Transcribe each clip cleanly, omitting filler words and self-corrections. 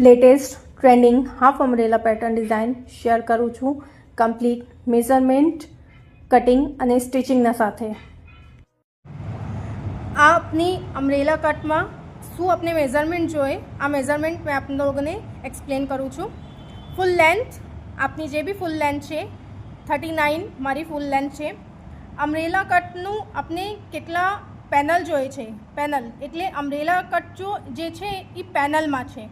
Latest trending half umbrella pattern design share કરું છું complete measurement cutting અને સ્ટિચિંગના સાથે। આ આપની અમરેલા કટમાં શું આપણે મેઝરમેન્ટ જોઈએ, આ મેઝરમેન્ટ મેં આપને લોકોને એક્સપ્લેન કરું છું। ફૂલ લેન્થ આપની જે બી ફૂલ લેન્થ છે 39 મારી ફૂલ લેન્થ છે। અમરેલા કટનું આપણે કેટલા પેનલ જોઈએ છે, પેનલ એટલે અમરેલા કટ જે છે એ પેનલમાં છે।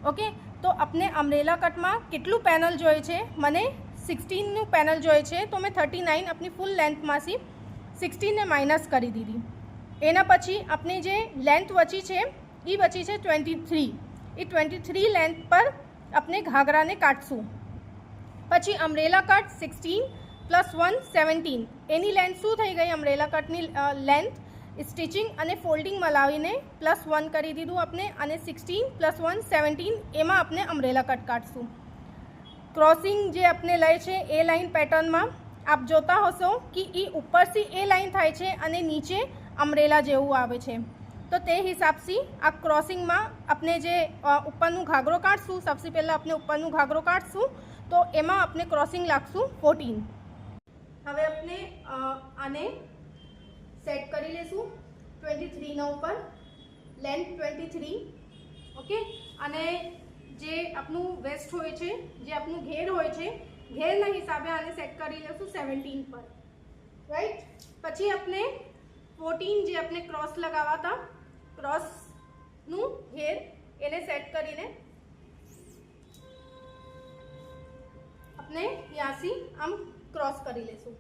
ઓકે, તો આપણે અમરેલા કટમાં કેટલું પેનલ જોઈએ છે, મને 16નું પેનલ જોઈએ છે, તો મેં 39 આપની ફૂલ લેન્થમાંથી 16ને માઇનસ કરી દીધી। એના પછી આપણે જે લેન્થ વચી છે એ વચી છે 23, એ 23 લેન્થ પર આપણે ઘાઘરાને કાઢશું। પછી અમરેલા કટ 16 + 1 17, એની લેન્થ શું થઈ ગઈ, અમરેલા કટની લેન્થ સ્ટિચિંગ અને ફોલ્ડિંગ મલાવીને +1 કરી દીધું આપણે, અને 16 + 1 17 એમાં આપણે અમરેલા કટ કાઢશું। ક્રોસિંગ જે આપણે લે છે એ લાઇન પેટર્નમાં આપ જોતા હશો કે એ ઉપરથી એ લાઇન થાય છે અને નીચે અમરેલા જેવું આવે છે, તો તે હિસાબથી આ ક્રોસિંગમાં આપણે જે ઉપરનું ઘાઘરો કાઢશું, સૌથી પહેલાં આપણે ઉપરનું ઘાઘરો કાઢશું, તો એમાં આપણે ક્રોસિંગ લાગશું 14। હવે આપણે આને સેટ કરી લેશું 23ના ઉપર, લેન્થ 23, ઓકે। અને જે આપણું વેસ્ટ હોય છે, જે આપણું ઘેર હોય છે, ઘેરના હિસાબે આને સેટ કરી લેશું 17 પર, રાઈટ। પછી આપણે 14 જે આપણે ક્રોસ લગાવવા હતા, ક્રોસનું ઘેર એને સેટ કરીને આપણે ત્યાંથી આમ ક્રોસ કરી લેશું,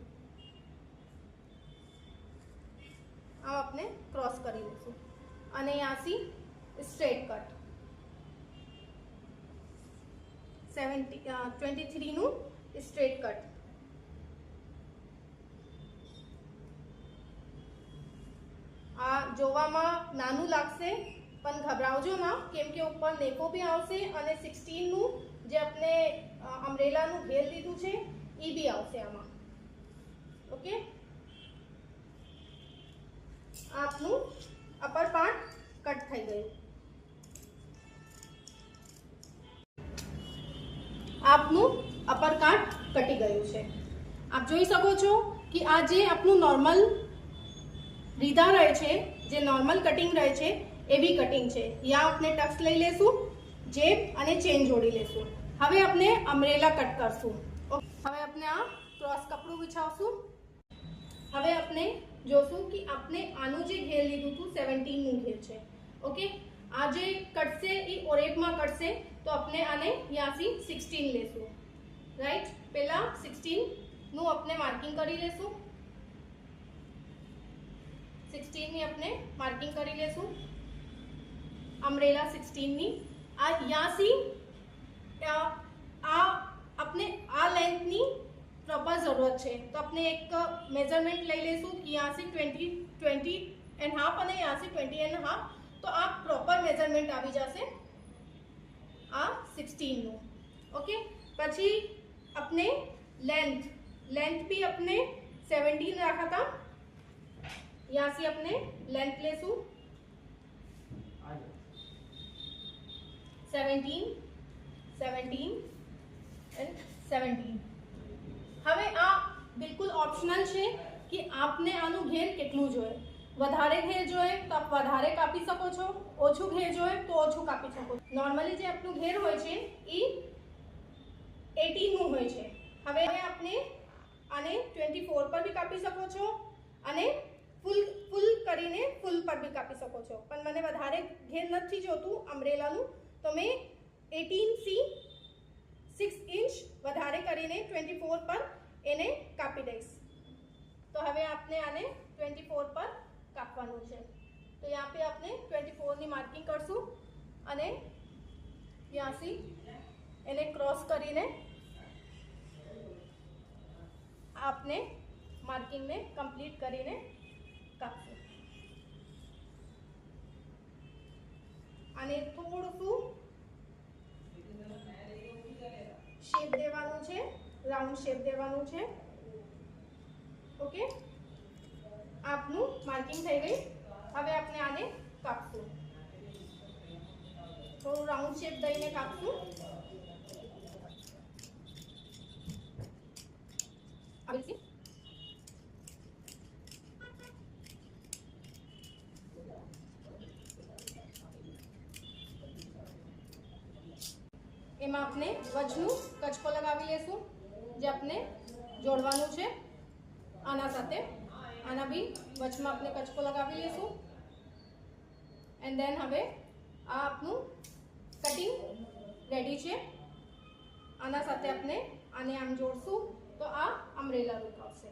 આમ આપણે ક્રોસ કરી લેશું અને ત્યાંથી સ્ટ્રેટ કટ 23નું સ્ટ્રેટ કટ। આ જોવામાં નાનું લાગશે પણ ગભરાવજો ના, કેમ કે ઉપર નેકો બી આવશે અને 16નું જે આપણે અમરેલાનું ઘેર લીધું છે એ બી આવશે આમાં, ઓકે। આપનું અપર પાર્ટ કટ થઈ ગયું, આપનું અપર પાર્ટ કટી ગયું છે। આપ જોઈ શકો છો કે આ જે આપણું નોર્મલ રીધા રહે છે, જે નોર્મલ કટિંગ રહે છે એવી કટિંગ છે। યા આપણે ટક્સ લઈ લેશું, જેબ અને ચેન જોડી લેશું। હવે આપણે અમરેલા કટ કરશું। હવે આપણે આ ક્રોસ કપડું વિછાવશું। હવે આપણે જોશું કે આપણે આનું જે ઘેર લીધું હતું 17નું ઘેર છે, ઓકે। આ જે કટશે એ ઓરેપમાં કટશે, તો આપણે આને ત્યાંથી 16 લેશું, રાઈટ। પહેલા 16નું આપણે માર્કિંગ કરી લેશું, 16ની આપણે માર્કિંગ કરી લેશું, અમરેલા 16ની। આ ત્યાંથી આ આપણે આ લેન્થની પ્રોપર જરૂરત છે, તો આપણે એક મેઝરમેન્ટ લઈ લેશું કે ત્યાંથી 20.5 અને ત્યાંથી 20.5, તો આ પ્રોપર મેઝરમેન્ટ આવી જશે આ 16નું, ઓકે। પછી આપણે લેન્થ બી આપણે 17 રાખા હતા, ત્યાંથી આપણે લેન્થ લેશું 17 and 17। હવે આ બિલકુલ ઓપ્શનલ છે કે આપને આનું ઘેર કેટલું જોઈએ, વધારે ઘેર જોઈએ તો આપ વધારે કાપી શકો છો, ઓછું ઘેર જોઈએ તો ઓછું કાપી શકો છો। નોર્મલી જે આપણું ઘેર હોય છે એ 18નું હોય છે। હવે આપણે આને 24 પર બી કાપી શકો છો અને ફૂલ કરીને ફૂલ પર બી કાપી શકો છો, પણ મને વધારે ઘેર નથી જોતું અમરેલાનું, તો મેં 18થી 6 ઇંચ વધારે કરીને 24 પર એને કાપી દઈશ। તો હવે આપણે આને 24 પર કાપવાનું છે, તો यहाँ पे આપણે 24ની માર્કિંગ કરશું અને ત્યાંથી એને ક્રોસ કરીને આપને માર્કિંગને કમ્પ્લીટ કરીને કાપશું। આને થોડું શેપ દેવાનું છે, રાઉન્ડ શેપ દેવાનું છે, ઓકે। આપનું માર્કિંગ થઈ ગઈ। હવે આપણે આને કાપશું, થોડું રાઉન્ડ શેપ દઈને કાપશું. એમાં આપણે વચનું કચકો લગાવી લેશું, જે આપણે જોડવાનું છે આના સાથે. આના બી વચમાં આપણે કચકો લગાવી લેશું. એન્ડ દેન હવે આ આપણું કટિંગ રેડી છે. આના સાથે આપણે આને આમ જોડશું તો આ અમ્બ્રેલા લુક આવશે.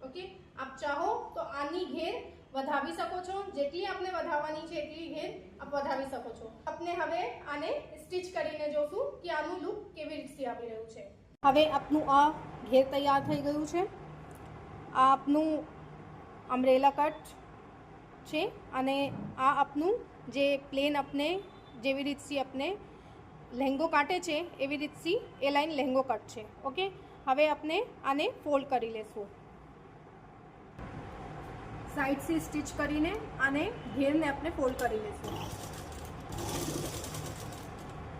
ઓકે, આપ ચાહો તો આની ઘેર વધાવી શકો છો. જેટલી આપણે વધાવવાની છે એટલી ઘેર આપ વધાવી શકો છો. આપણે હવે આને સ્ટિચ કરીને જોશું કે આનું લુક કેવી રીતે આવી રહ્યું છે. હવે આપનું આ ઘેર તૈયાર થઈ ગયું છે. આ આપનું અમ્બ્રેલા કટ છે અને આ આપનું જે પ્લેન આપણે જેવી રીતથી આપણે લહેંગો કાટે છે એવી રીતથી એ લાઈન લહેંગો કટ છે. ઓકે, હવે આપણે આને ફોલ્ડ કરી લેશું. સાઈડથી સ્ટિચ કરીને આને ઘેરને આપણે ફોલ્ડ કરી લઈશું.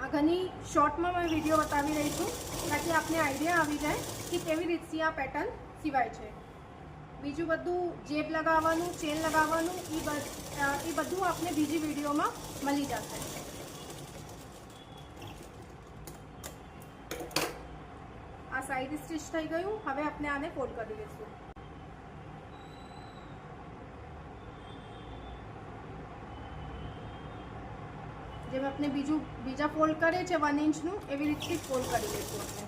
આ ઘણી શોર્ટમાં મેં વિડીયો બતાવી રહી છું તાકી આપને આઈડિયા આવી જાય કે કેવી રીતથી આ પેટર્ન સિવાય છે. બીજું બધું જેબ લગાવવાનું, ચેન લગાવવાનું એ બધું આપને બીજી વિડીયોમાં મળી જશે. આ સાઈડ સ્ટિચ થઈ ગયું. હવે આપણે આને ફોલ્ડ કરી લઈશું. જેમ આપણે બીજા ફોલ્ડ કરે છે 1 ઇંચનું એવી રીતે ફોલ્ડ કરી લઈશું આપણે.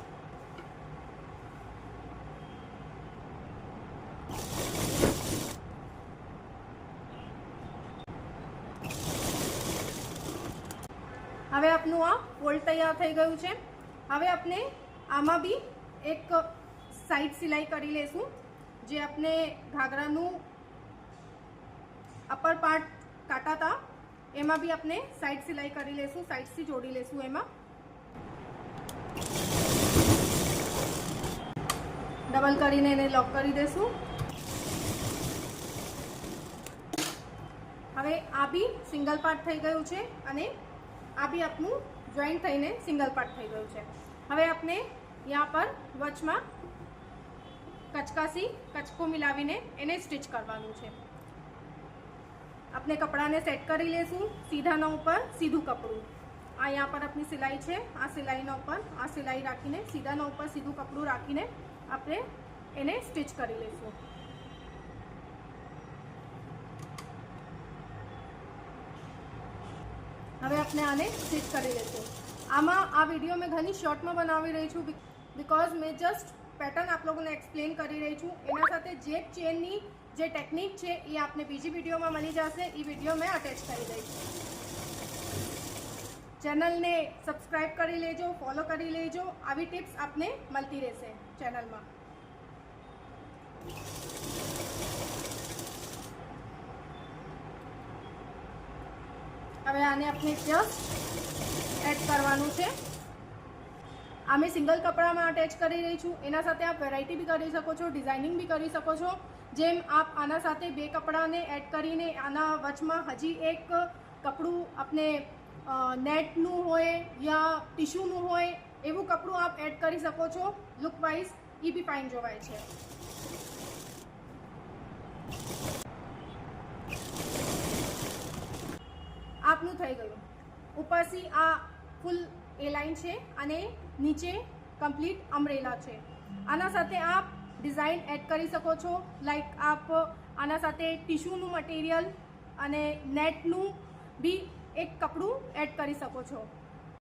હવે આપનું આ ફોલ્ડ તૈયાર થઈ ગયું છે. હવે આપણે આમાં બી એક સાઈડ સિલાઈ કરી લેશું. જે આપણે ઘાઘરાનું અપર પાર્ટ કાટા હતા એમાં બી આપણે સાઈડ સિલાઈ કરી લેશું. સાઈડથી જોડી લેશું. એમાં ડબલ કરીને એને લોક કરી દેશું. હવે આ બી સિંગલ પાર્ટ થઈ ગયું છે અને આ બી આપનું જોઈન્ટ થઈને સિંગલ પાર્ટ થઈ ગયું છે. હવે આપણે यहाँ पर વચમાં કચકો મિલાવીને એને સ્ટિચ કરવાનું છે. अपने कपड़ा ने सेट करी लेसू. सीधा ना ऊपर सीधू कपड़ू. आ यहाँ पर अपनी सिलाई है. आ सिलाई ना ऊपर आ सिलाई राखीने सीधा ना ऊपर सीधू कपड़ू राखीने अपने एने स्टिच करी लेसू. हवे अपने आने स्टिच करी लेसू. आमा आ वीडियो में घनी शॉर्ट में बनावी रही छूं बिकॉज मैं जस्ट पेटर्न आप लोगों ने एक्सप्लेन करी रही छूं. एना साथे जेब चेननी जे टेक्निक है ये आपने बीजी वीडियो में मिली जैसे ये वीडियो में अटेच कर दी. चैनल ने सब्सक्राइब करी लेजो, फॉलो करी लेजो. आवी टिप्स आपने मलती रहेशे चैनल में. हवे आने अपने जस्ट एड करवानुं छे. आमे सिंगल कपड़ा में अटेच करी रही छूं. एना साथे आप वेरायटी भी करी सको छो, डिजाइनिंग भी करी सको छो. जेम आप आना साथे बे कपड़ा ने एड करीने आना वचमां हजी एक कपड़ू अपने नेटनु होय या टीश्यूनु होय एवं कपड़ू आप एड करी सको छो. लुक वाइज ई भी फाइन जोवाय छे. आपनु थई गयुं. उपरथी आ फूल ए लाइन छे अने नीचे कम्प्लीट अम्ब्रेला छे. आना साथे आप डिजाइन एड करी सको छो. लाइक आप आना साथे टीश्यूनु मटीरियल अने नेटनु भी एक कपड़ू एड करी सको छो.